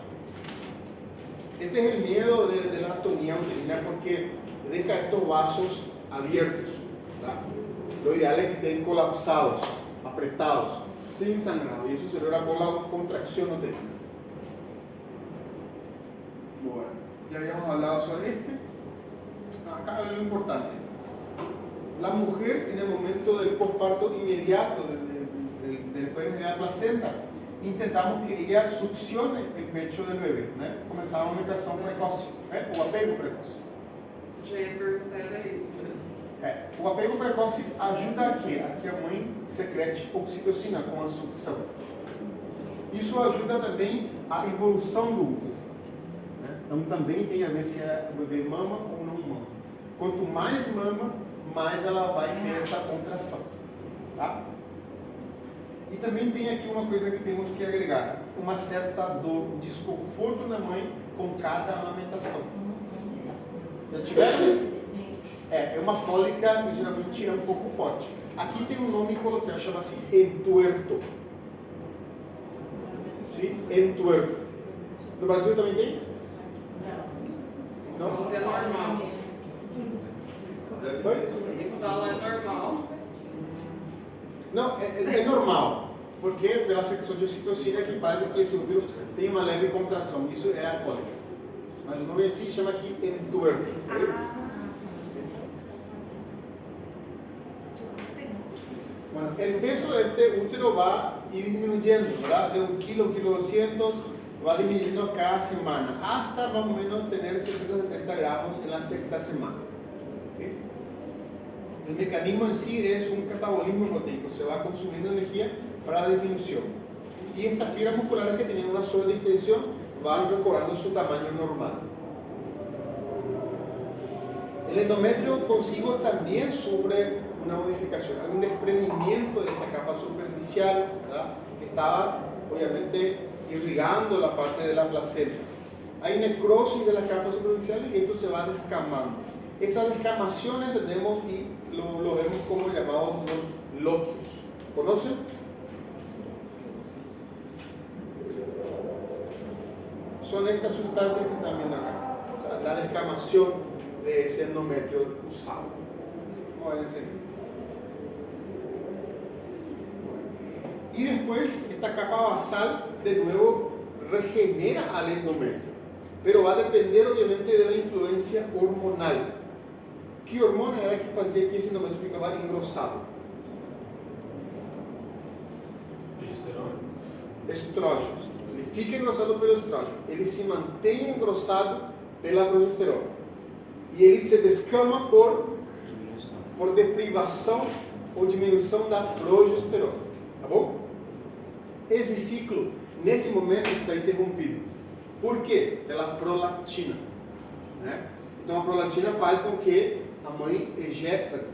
Este es el miedo de la atonía uterina porque deja estos vasos abiertos, ¿verdad? Lo ideal es que estén colapsados, apretados, sin sangrado, y eso se logra por la contracción uterina. Bueno, ya habíamos hablado sobre este. Acá hay lo importante. La mujer en el momento del posparto inmediato, después de la placenta, intentamos que ella succione el pecho del bebé, né? Começar uma amamentação precoce, né? O apego precoce. Já ia perguntar, era isso mesmo. O apego precoce ajuda a quê? A que a mãe secrete oxitocina com a sucção. Isso ajuda também a evolução do útero, né? Então também tem a ver se o bebê mama ou não mama. Quanto mais mama, mais ela vai ter essa contração, tá? E também tem aqui uma coisa que temos que agregar, uma certa dor, um desconforto na mãe com cada amamentação. Já tiveram? É uma cólica que geralmente é um pouco forte. Aqui tem um nome coloquial, chama-se entuerto. Sim? Entuerto. No Brasil também tem? Não. Não? É normal. Isso é normal. Não, é normal, porque pela secreção de ocitocina que faz que esse útero tenha uma leve contração. Isso é a cólica. Mas o nome em si chama aqui entuerto. Bueno, el peso de este útero va a ir disminuyendo, ¿verdad? De 1 kilo, 1 kilo 200, va disminuyendo cada semana, hasta más o menos tener 670 gramos en la 6ª semana. ¿Sí? El mecanismo en sí es un catabolismo proteico, se va consumiendo energía para la disminución. Y estas fibras musculares que tienen una sola distensión van recobrando su tamaño normal. El endometrio consigo también sufre una modificación, hay un desprendimiento de esta capa superficial, ¿verdad? Que estaba obviamente irrigando la parte de la placenta. Hay necrosis de la capa superficial y esto se va descamando. Esa descamación entendemos y lo vemos como llamados los loquios. ¿Conocen? Son estas sustancias que están viendo acá, o sea, la descamación de ese endometrio usado. Vamos a ver enseguida. Y después esta capa basal de nuevo regenera al endometrio, pero va a depender obviamente de la influencia hormonal. ¿Qué hormona era que fazia que esse endometrio ficava engrossado? Estrógeno. Ele fica engrossado pelo estrógeno, ele se mantém engrossado pela progesterona e ele se descama por deprivação ou diminuição da progesterona, tá bom? Esse ciclo, nesse momento, está interrompido. Por quê? Pela prolactina, né? Então a prolactina faz com que a mãe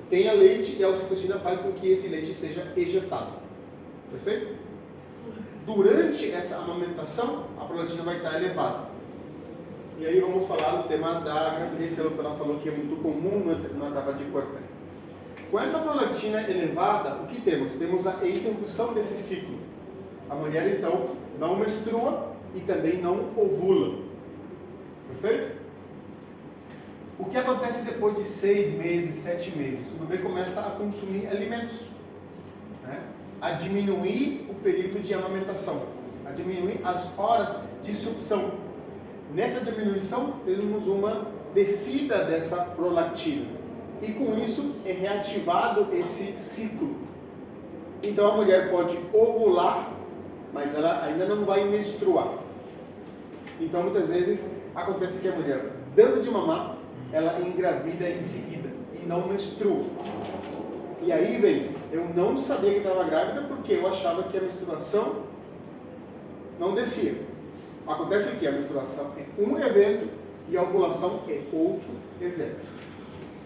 tenha leite e a ocitocina faz com que esse leite seja ejetado. Perfeito? Durante essa amamentação, a prolactina vai estar elevada. E aí vamos falar do tema da gravidez, que a doutora falou que é muito comum na etapa de puerpério. Com essa prolactina elevada, o que temos? Temos a interrupção desse ciclo. A mulher, então, não menstrua e também não ovula. Perfeito? O que acontece depois de 6 meses, 7 meses? O bebê começa a consumir alimentos, né? A diminuir o período de amamentação, a diminuir as horas de sucção. Nessa diminuição, temos uma descida dessa prolactina. E com isso é reativado esse ciclo. Então a mulher pode ovular, mas ela ainda não vai menstruar. Então muitas vezes acontece que a mulher, dando de mamar, ela engravida em seguida e não menstrua. E aí vem, eu não sabia que estava grávida porque eu achava que a menstruação não descia. Acontece que a menstruação é um evento e a ovulação é outro evento.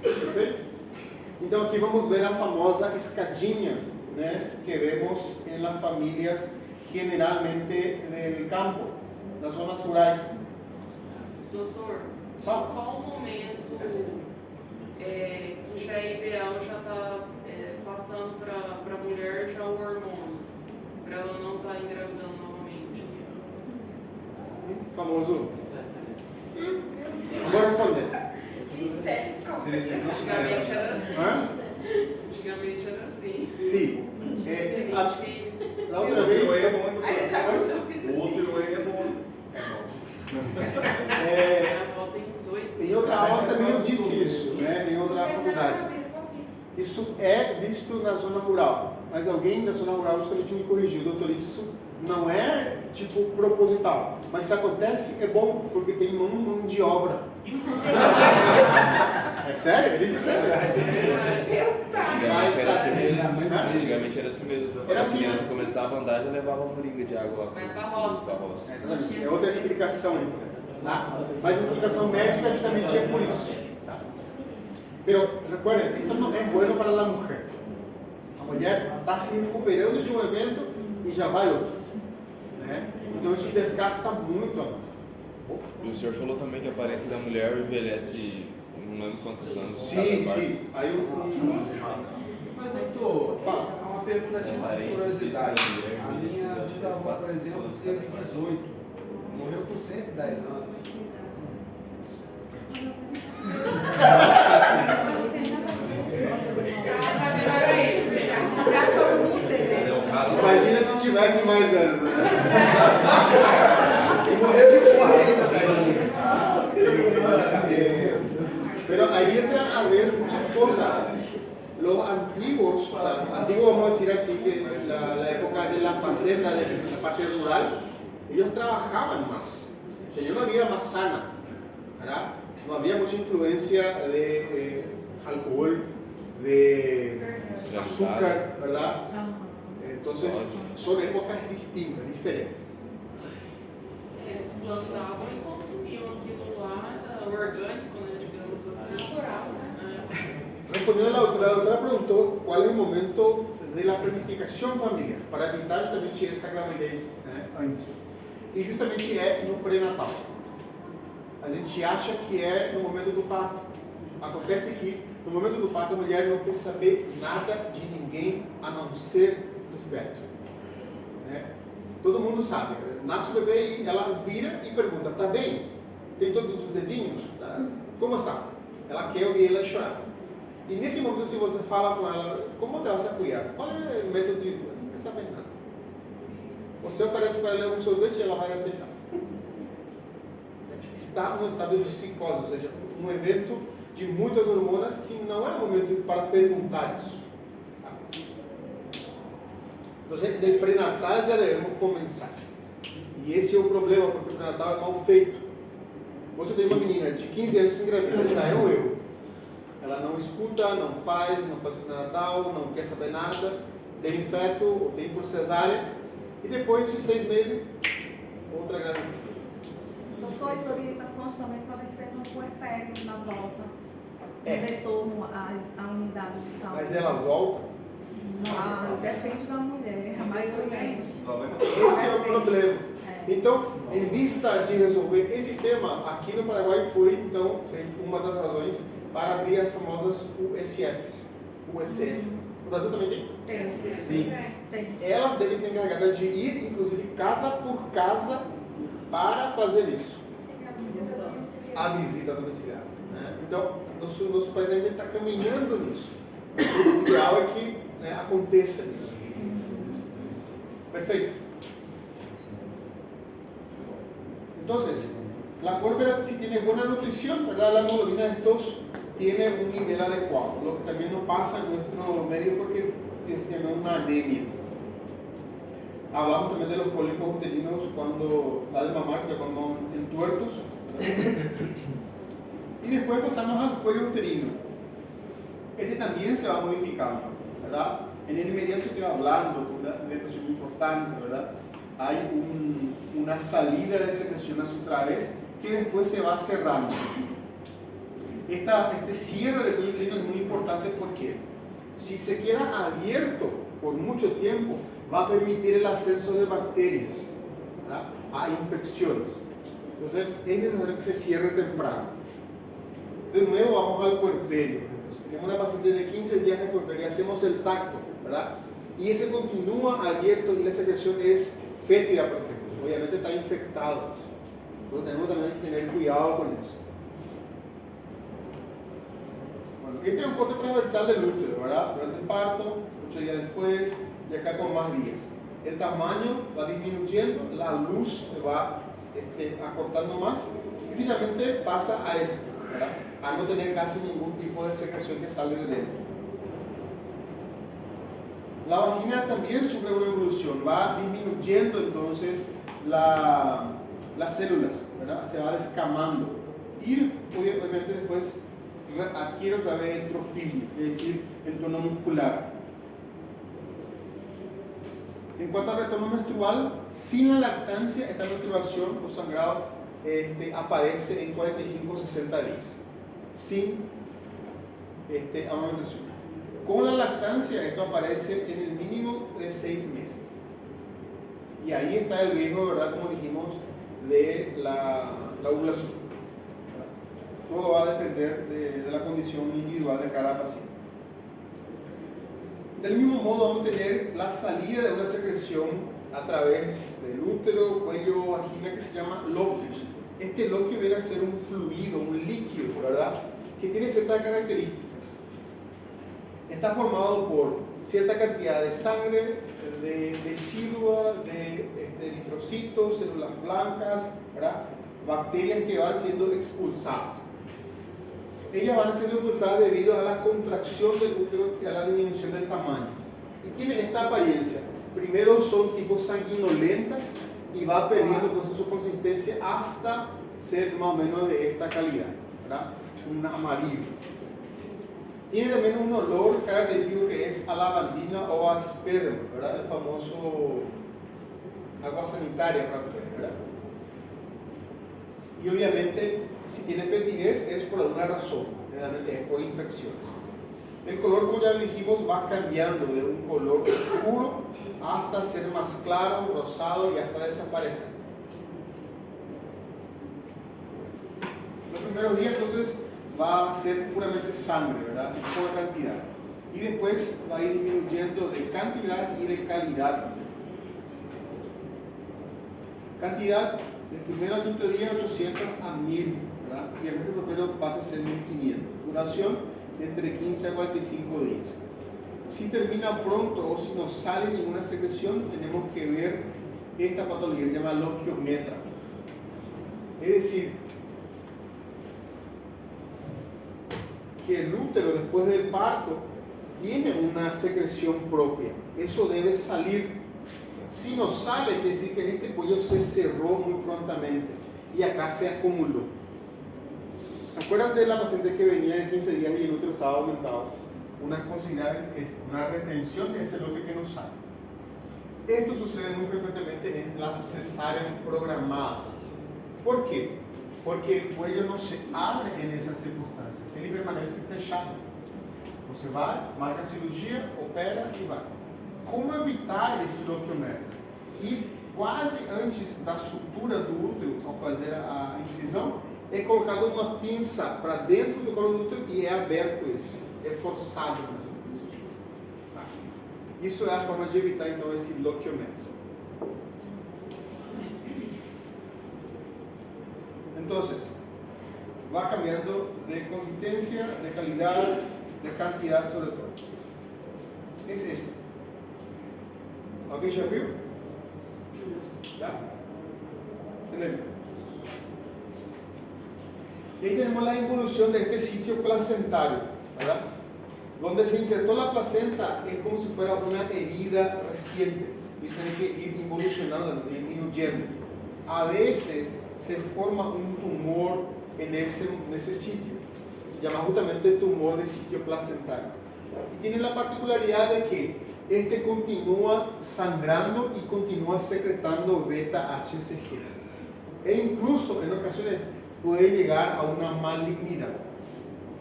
Perfeito? Então aqui vamos ver a famosa escadinha, né, que vemos em las familias generalmente del campo, nas zonas rurais. Doutor, em Fala. qual momento que já é ideal, já está passando para a mulher já o hormônio, para ela não estar engravidando novamente? Famoso. Vou responder. Antigamente era assim. Hã? Antigamente era assim. Sim. Tem A, 20 filhos. la outra vez. O outro é bom. Minha avó tem 18. Em outra aula também eu disse isso, né? Em outra faculdade. Isso é visto na zona rural, mas alguém da zona rural justamente me corrigiu, doutor, isso não é tipo proposital, mas se acontece é bom, porque tem mão de obra. É sério? Ele disse sério? Antigamente era assim mesmo. Hã? Antigamente era assim mesmo. Era Quando a assim, criança né? começava a andar, já levava uma moringa de água lá. Vai pra roça. Pra roça. É, exatamente, é outra explicação, tá? Mas a explicação médica justamente é por isso. Tá? Pero recuerden, esto no es bueno para la mujer. A mulher está se recuperando de um evento e já vai outro, né? Então isso desgasta muito a mão. E o senhor falou também que a aparência da mulher envelhece não lembro quantos anos. Sim, cada parte. sim. Aí Mas, doutor, Fala. uma pergunta de curiosidade. A minha bisavó, por exemplo, teve 18, morreu com 110 anos. imagina se tivesse mais anos, né? E morreu de 40. Pero ahí entra a ver muchas cosas. Los antiguos, o sea, antiguos vamos a decir así, que la época de la fazenda, de la parte rural, ellos trabajaban más, tenían una vida más sana, ¿verdad? No había mucha influencia de alcohol, de azúcar, ¿verdad? Entonces, son épocas distintas, diferentes. Eles plantavam e consumiam aquilo lá, orgânico, né, digamos assim. Natural, né? Respondiendo a la doctora preguntó cuál es el momento de la planificación familiar para evitar justamente essa gravidez antes. E justamente é no pré-natal. A gente acha que é no momento do parto. Acontece que no momento do parto a mulher não quer saber nada de ninguém a não ser do feto. Né? Todo mundo sabe. Nasce o bebê e ela vira e pergunta: tá bem? Tem todos os dedinhos? Tá? Como está? Ela quer ouvir ela chorar. E nesse momento, se você fala com ela, como te vas a cuidar? Qual é o método de... Não quer saber nada. Você oferece para ela um sorvete e ela vai aceitar. Está num estado de psicose, ou seja, um evento de muitas hormonas que não é o momento para perguntar isso. Então, del pré-natal já devemos começar. E esse é o problema, porque o pré-natal é mal feito. Você tem uma menina de 15 anos que engravida, já é um erro. Ela não escuta, não faz o pré-natal, não quer saber nada, tem feto, ou tem por cesárea, e depois de 6 meses, outra gravidez. Doutor, as orientações também podem ser no puerpério, na volta, no É. retorno à unidade de saúde. Mas ela volta. Depende da mulher, a maioria. Esse é o problema. Então, em vista de resolver esse tema, aqui no Paraguai foi, então, uma das razões para abrir as famosas USFs. No Brasil também tem? Sim. Tem. Elas devem ser encarregadas de ir, inclusive, casa por casa, para fazer isso. A visita domiciliar. Né? Então, nosso país ainda está caminhando nisso. O ideal é que aconteça isso. Perfeito. Entonces, la córvora, si tiene buena nutrición, ¿verdad? La hemoglobina de estos tiene un nivel adecuado, lo que también no pasa en nuestro medio porque tiene una anemia. Hablamos también de los cólicos uterinos cuando da de mamar, que cuando entuertos. Y después pasamos al cuello uterino. Este también se va modificando, ¿verdad? En el inmediato se queda blando, con una dilatación importante, ¿verdad? Hay una salida de secreción a su través que después se va cerrando. Este cierre del cuello uterino es muy importante porque Si se queda abierto por mucho tiempo, va a permitir el ascenso de bacterias, ¿verdad?, a infecciones. Entonces es necesario que se cierre temprano. De nuevo vamos al puerperio. Tenemos una paciente de 15 días de puerperio, hacemos el tacto, ¿verdad?, y ese continúa abierto y la secreción es fétida, por ejemplo. Obviamente está infectado. Entonces tenemos también que tener cuidado con eso. Bueno, este es un corte transversal del útero, ¿verdad? Durante el parto, 8 días después y acá con más días. El tamaño va disminuyendo, la luz se va acortando más y finalmente pasa a esto, ¿verdad?, a no tener casi ningún tipo de secreción que sale de dentro. La vagina también sufre una evolución, va disminuyendo entonces las células, ¿verdad?, se va descamando y obviamente después adquiere otra vez entrofismo, es decir, el tono muscular. En cuanto al retorno menstrual, sin la lactancia, esta menstruación o sangrado aparece en 45 o 60 días, sin amamentación. Con la lactancia, esto aparece en el mínimo de 6 meses. Y ahí está el riesgo, ¿verdad?, como dijimos, de la ovulación. Todo va a depender de la condición individual de cada paciente. Del mismo modo vamos a tener la salida de una secreción a través del útero, cuello, vagina, que se llama loquios. Este loquio viene a ser un fluido, un líquido, ¿verdad?, que tiene ciertas características. Está formado por cierta cantidad de sangre, de decidua, de eritrocitos, células blancas, ¿verdad?, bacterias que van siendo expulsadas. Ellas van siendo expulsadas debido a la contracción del útero y a la disminución del tamaño. Y tienen esta apariencia. Primero son tipo sanguinolentas y va perdiendo entonces su consistencia hasta ser más o menos de esta calidad, ¿verdad?, un amarillo. Tiene también un olor característico que es a lavandina o a aspergo, ¿verdad?, el famoso agua sanitaria para ustedes, ¿verdad? Y obviamente, si tiene fetidez es por alguna razón, generalmente es por infecciones. El color, como ya dijimos, va cambiando de un color oscuro hasta ser más claro, rosado y hasta desaparecer. Los primeros días entonces va a ser puramente sangre, ¿verdad?, en poca cantidad. Y después va a ir disminuyendo de cantidad y de calidad. Cantidad, del primero al quinto día, 800 a 1000, ¿verdad?, y el resto propio pasa a ser 1500. Duración entre 15 a 45 días. Si termina pronto o si no sale ninguna secreción, tenemos que ver esta patología, se llama loquiometra. Es decir, que el útero después del parto tiene una secreción propia. Eso debe salir. Si no sale, quiere decir que este cuello se cerró muy prontamente y acá se acumuló. ¿Se acuerdan de la paciente que venía de 15 días y el útero estaba aumentado? Una posibilidad es una retención de ese lote que no sale. Esto sucede muy frecuentemente en las cesáreas programadas. ¿Por qué? Porque el cuello no se abre en esas circunstancias, ele permanece fechado. Você vai, marca a cirurgia, opera e vai. Como evitar esse loquiometra? E quase antes da sutura do útero, ao fazer a incisão, é colocada uma pinça para dentro do colo do útero e é aberto isso, é forçado mais ou menos. Tá? Isso é a forma de evitar então esse loquiometra. Entonces, va cambiando de consistencia, de calidad, de cantidad sobre todo. Es esto. ¿Alguien ya vio? ¿Ya? ¿Se lembra? Y ahí tenemos la involución de este sitio placentario, ¿verdad? Donde se insertó la placenta es como si fuera una herida reciente. Y eso tiene que ir involucionando, disminuyendo. A veces se forma un tumor en ese sitio. Se llama justamente tumor de sitio placentario. Y tiene la particularidad de que este continúa sangrando y continúa secretando beta-HCG. E incluso en ocasiones puede llegar a una malignidad.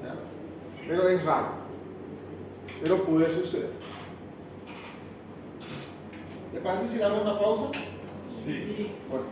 ¿Ya? Pero es raro. pero puede suceder. ¿Le parece si damos una pausa? Sí. Bueno.